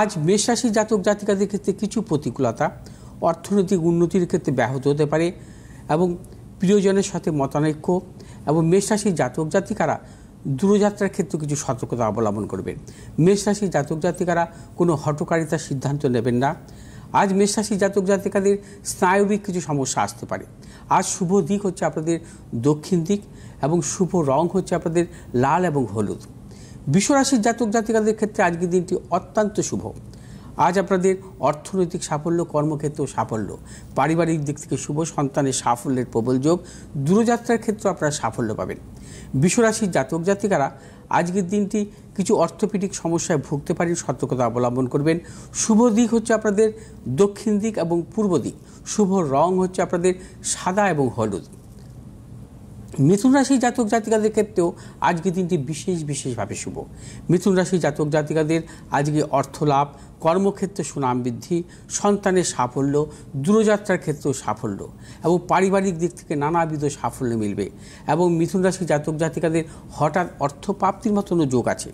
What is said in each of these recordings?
আজ মেষ রাশির জাতক জাতিকাদের ক্ষেত্রে কিছু প্রতিকূলতা, অর্থনৈতিক উন্নতির ক্ষেত্রে ব্যাহত হতে পারে এবং প্রিয়জনের সাথে মতানৈক্য এবং মেষ রাশির জাতক জাতিকারা দূরযাত্রার ক্ষেত্রে কিছু সতর্কতা অবলম্বন করবেন। মেষ রাশির জাতক জাতিকারা কোনো হঠকারিতার সিদ্ধান্ত নেবেন না। আজ মেষ রাশির জাতক জাতিকাদের স্নায়বিক কিছু সমস্যা আসতে পারে। আজ শুভ দিক হচ্ছে আপনাদের দক্ষিণ দিক এবং শুভ রং হচ্ছে আপনাদের লাল এবং হলুদ। বিশ্বরাশির জাতক জাতিকাদের ক্ষেত্রে আজকের দিনটি অত্যন্ত শুভ। আজ আপনাদের অর্থনৈতিক সাফল্য, কর্মক্ষেত্রেও সাফল্য, পারিবারিক দিক থেকে শুভ, সন্তানের সাফল্যের প্রবল যোগ, দূরযাত্রার ক্ষেত্রে আপনারা সাফল্য পাবেন। বিশ্বরাশির জাতক জাতিকারা আজকের দিনটি কিছু অর্থোপেডিক সমস্যায় ভুগতে পারেন, সতর্কতা অবলম্বন করবেন। শুভ দিক হচ্ছে আপনাদের দক্ষিণ দিক এবং পূর্ব দিক। শুভ রং হচ্ছে আপনাদের সাদা এবং হলুদ। মিথুন রাশির জাতক জাতিকাদের ক্ষেত্রেও আজকের দিনটি বিশেষভাবে শুভ। মিথুন রাশির জাতক জাতিকাদের আজকে অর্থ লাভ, কর্মক্ষেত্রে সুনাম বৃদ্ধি, সন্তানের সাফল্য, দূরযাত্রার ক্ষেত্রেও সাফল্য এবং পারিবারিক দিক থেকে নানাবিধ সাফল্য মিলবে এবং মিথুন রাশির জাতক জাতিকাদের হঠাৎ অর্থপ্রাপ্তির মতনও যোগ আছে।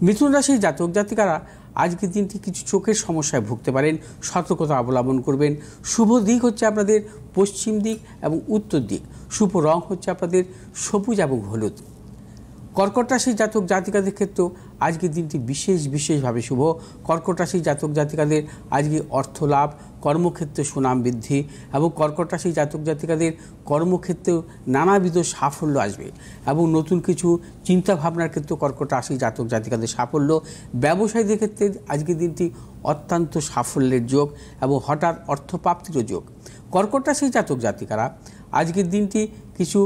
মিথুন রাশির জাতক জাতিকারা আজকের দিনটি কিছু চোখের সমস্যায় ভুগতে পারেন, সতর্কতা অবলম্বন করবেন। শুভ দিক হচ্ছে আপনাদের পশ্চিম দিক এবং উত্তর দিক। শুভ রং হচ্ছে আপনাদের সবুজ এবং হলুদ। কর্কট রাশির জাতক জাতিকাদের ক্ষেত্রেও আজকের দিনটি বিশেষভাবে শুভ। কর্কট রাশির জাতক জাতিকাদের আজকে অর্থ লাভ, কর্মক্ষেত্রে সুনাম বৃদ্ধি এবং কর্কট রাশির জাতক জাতিকাদের কর্মক্ষেত্রেও নানাবিধ সাফল্য আসবে এবং নতুন কিছু চিন্তাভাবনার ক্ষেত্রে কর্কট রাশির জাতক জাতিকাদের সাফল্য। ব্যবসায়ীদের ক্ষেত্রে আজকের দিনটি অত্যন্ত সাফল্যের যোগ এবং হঠাৎ অর্থপ্রাপ্তিরও যোগ। কর্কট রাশির জাতক জাতিকারা আজকের দিনটি কিছু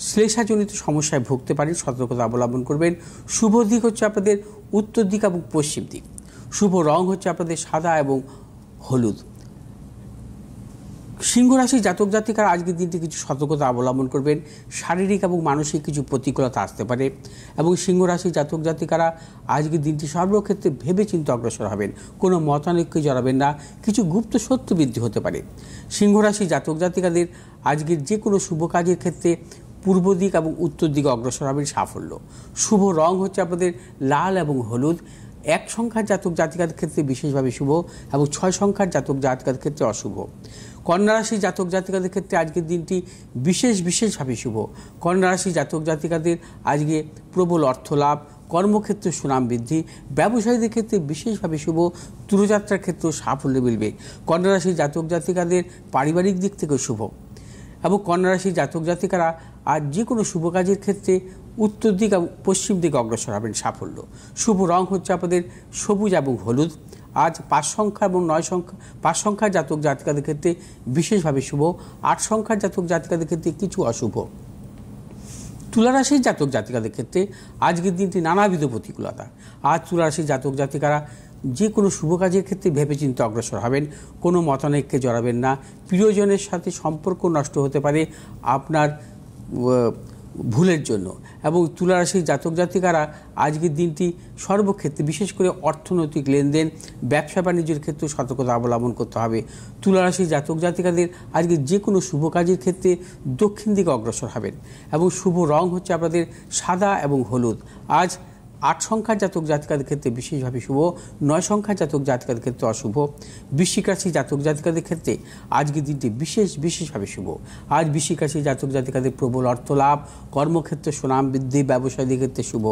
শ্লেষাজনিত সমস্যায় ভুগতে পারেন, সতর্কতা অবলম্বন করবেন। শুভ দিক হচ্ছে আপনাদের উত্তর দিক এবং পশ্চিম দিক। শুভ রং হচ্ছে আপনাদের সাদা এবং হলুদ। সিংহ রাশির জাতক জাতিকারা আজকের দিনটি কিছু সতর্কতা অবলম্বন করবেন। শারীরিক এবং মানসিক কিছু প্রতিকূলতা আসতে পারে এবং সিংহ রাশির জাতক জাতিকারা আজকের দিনটি সর্বক্ষেত্রে ভেবেচিন্তে অগ্রসর হবেন, কোনো মতানৈক্যে জড়াবেন না। কিছু গুপ্ত সত্য বৃদ্ধি হতে পারে। সিংহ রাশির জাতক জাতিকাদের আজকের যে কোনো শুভ কাজের ক্ষেত্রে পূর্ব দিক এবং উত্তর দিকে অগ্রসর হবেন, সাফল্য। শুভ রং হচ্ছে আপনাদের লাল এবং হলুদ। 1 সংখ্যার জাতক জাতিকাদের ক্ষেত্রে বিশেষভাবে শুভ এবং 6 সংখ্যার জাতক জাতিকাদের ক্ষেত্রে অশুভ। কন্যা রাশির জাতক জাতিকাদের ক্ষেত্রে আজকের দিনটি বিশেষভাবে শুভ। কন্যা রাশির জাতক জাতিকাদের আজকে প্রবল অর্থ লাভ, কর্মক্ষেত্রে সুনাম বৃদ্ধি, ব্যবসায়ীদের ক্ষেত্রে বিশেষভাবে শুভ, দূরযাত্রার ক্ষেত্রেও সাফল্য মিলবে। কন্যা রাশির জাতক জাতিকাদের পারিবারিক দিক থেকেও শুভ এবং কন্যা রাশির জাতক জাতিকারা আজ যে কোনো শুভ কাজের ক্ষেত্রে উত্তর দিক এবং পশ্চিম দিকে অগ্রসর হবেন, সাফল্য। শুভ রং হচ্ছে আপনাদের সবুজ এবং হলুদ। আজ 5 সংখ্যা এবং 9 সংখ্যা 5 সংখ্যার জাতক জাতিকাদের ক্ষেত্রে বিশেষভাবে শুভ। 8 সংখ্যার জাতক জাতিকাদের ক্ষেত্রে কিছু অশুভ। তুলা রাশির জাতক জাতিকাদের ক্ষেত্রে আজকের দিনটি নানাবিধ প্রতিকূলতা। আজ তুলা রাশির জাতক জাতিকারা যে কোনো শুভ কাজের ক্ষেত্রে ভেবেচিন্তে অগ্রসর হবেন, কোনো মতানৈক্যে জড়াবেন না। প্রিয়জনের সাথে সম্পর্ক নষ্ট হতে পারে আপনার ভুলের জন্য এবং তুলা রাশির জাতক জাতিকারা আজকের দিনটি সর্বক্ষেত্রে বিশেষ করে অর্থনৈতিক লেনদেন, ব্যবসা বাণিজ্যের ক্ষেত্রে সতর্কতা অবলম্বন করতে হবে। তুলা রাশির জাতক জাতিকাদের আজকে যে কোনো শুভ কাজের ক্ষেত্রে দক্ষিণ দিকে অগ্রসর হবেন এবং শুভ রং হচ্ছে আপনাদের সাদা এবং হলুদ। আজ 8 সংখ্যার জাতক জাতিকাদের ক্ষেত্রে বিশেষভাবে শুভ, 9 সংখ্যার জাতক জাতিকাদের ক্ষেত্রে অশুভ। বৃশ্চিক রাশির জাতক জাতিকাদের ক্ষেত্রে আজকের দিনটি বিশেষভাবে শুভ। আজ বৃশ্চিক রাশির জাতক জাতিকাদের প্রবল অর্থ লাভ, কর্মক্ষেত্রে সুনাম বৃদ্ধি, ব্যবসায়ীদের ক্ষেত্রে শুভ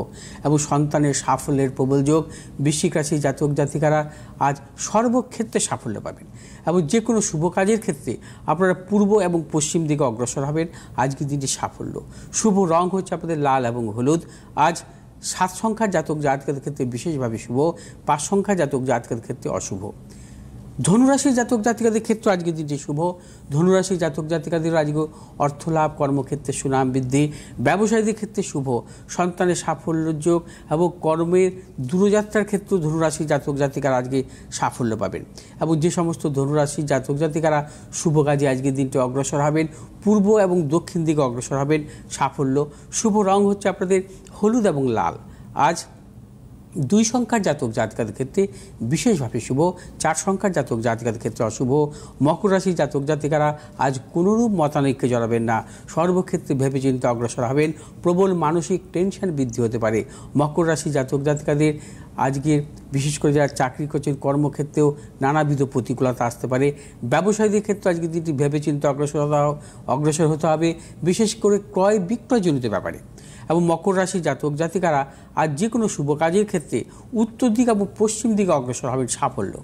এবং সন্তানের সাফল্যের প্রবল যোগ। বৃশ্চিক রাশির জাতক জাতিকারা আজ সর্বক্ষেত্রে সাফল্য পাবেন এবং যে কোনো শুভ কাজের ক্ষেত্রে আপনারা পূর্ব এবং পশ্চিম দিকে অগ্রসর হবেন। আজকের দিনটি সাফল্য। শুভ রং হচ্ছে আপনাদের লাল এবং হলুদ। আজ 7 সংখ্যার জাতক জাতিকাদের ক্ষেত্রে বিশেষভাবে শুভ, 5 সংখ্যার জাতক জাতিকাদের ক্ষেত্রে অশুভ। ধনুরাশির জাতক জাতিকাদের ক্ষেত্রে আজকের দিনটি শুভ। ধনুরাশির জাতক জাতিকাদের আজকে অর্থলাভ, কর্মক্ষেত্রে সুনাম বৃদ্ধি, ব্যবসায়ীদের ক্ষেত্রে শুভ, সন্তানের সাফল্যের যোগ এবং কর্মের দূরযাত্রার ক্ষেত্রে ধনুরাশির জাতক জাতিকারা আজকে সাফল্য পাবেন এবং যে সমস্ত ধনুরাশির জাতক জাতিকারা শুভ কাজে আজকের দিনটি অগ্রসর হবেন, পূর্ব এবং দক্ষিণ দিকে অগ্রসর হবেন, সাফল্য। শুভ রং হচ্ছে আপনাদের হলুদ এবং লাল। আজ 2 সংখ্যার জাতক জাতিকাদের ক্ষেত্রে বিশেষভাবে শুভ, 4 সংখ্যার জাতক জাতিকাদের ক্ষেত্রে অশুভ। মকর রাশির জাতক জাতিকারা আজ কোনোরূপ মতানৈক্যে জড়াবেন না, সর্বক্ষেত্রে ভেবেচিন্তে অগ্রসর হবেন। প্রবল মানসিক টেনশন বৃদ্ধি হতে পারে। মকর রাশির জাতক জাতিকাদের আজকের বিশেষ করে যারা চাকরি করছেন কর্মক্ষেত্রেও নানাবিধ প্রতিকূলতা আসতে পারে। ব্যবসায়ীদের ক্ষেত্রে আজকের দিনটি ভেবেচিন্তে অগ্রসর হতে হবে, বিশেষ করে ক্রয় বিক্রয়জনিত ব্যাপারে। এবং মকর রাশির জাতক জাতিকারা আজ যে কোনো শুভ কাজের ক্ষেত্রে উত্তর দিক এবং পশ্চিম দিকে অগ্রসর হবেন সাফল্য।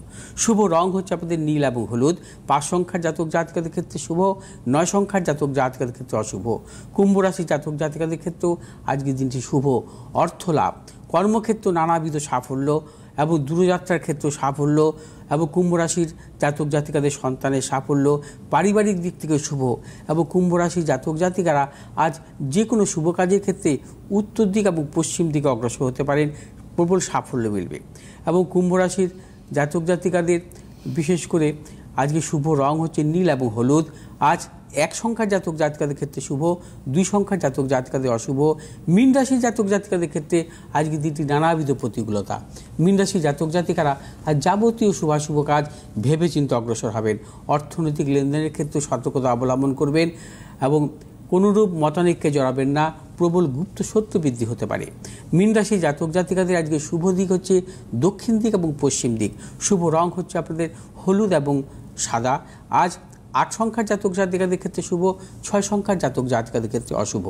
শুভ রং হচ্ছে আপনাদের নীল এবং হলুদ। 5 সংখ্যার জাতক জাতিকাদের ক্ষেত্রে শুভ, 9 সংখ্যার জাতক জাতিকাদের ক্ষেত্রে অশুভ। কুম্ভ রাশির জাতক জাতিকাদের ক্ষেত্রেও আজকের দিনটি শুভ। অর্থ লাভ, কর্মক্ষেত্র নানাবিধ সাফল্য এবং দূরযাত্রার ক্ষেত্রে সাফল্য এবং কুম্ভ রাশির জাতক জাতিকাদের সন্তানের সাফল্য, পারিবারিক দিক থেকে শুভ। এবং কুম্ভ রাশির জাতক জাতিকারা আজ যে কোনো শুভ কাজের ক্ষেত্রে উত্তর দিক এবং পশ্চিম দিকে অগ্রসর হতে পারেন, প্রবল সাফল্য মিলবে। এবং কুম্ভ রাশির জাতক জাতিকাদের বিশেষ করে আজকে শুভ রং হচ্ছে নীল এবং হলুদ। আজ 1 সংখ্যার জাতক জাতিকাদের ক্ষেত্রে শুভ, 2 সংখ্যার জাতক জাতিকাদের অশুভ। মীন রাশির জাতক জাতিকাদের ক্ষেত্রে আজকের দিনটি নানাবিধ প্রতিকূলতা। মীন রাশির জাতক জাতিকারা আজ যাবতীয় শুভাশুভ কাজ ভেবেচিন্তে অগ্রসর হবেন। অর্থনৈতিক লেনদেনের ক্ষেত্রে সতর্কতা অবলম্বন করবেন এবং কোনোরূপ মতানৈক্যে জড়াবেন না, প্রবল গুপ্ত শত্রু বৃদ্ধি হতে পারে। মীন রাশির জাতক জাতিকাদের আজকে শুভ দিক হচ্ছে দক্ষিণ দিক এবং পশ্চিম দিক। শুভ রং হচ্ছে আপনাদের হলুদ এবং সাদা। আজ 8 সংখ্যার জাতক জাতিকাদের ক্ষেত্রে শুভ, 6 সংখ্যার জাতক জাতিকাদের ক্ষেত্রে অশুভ।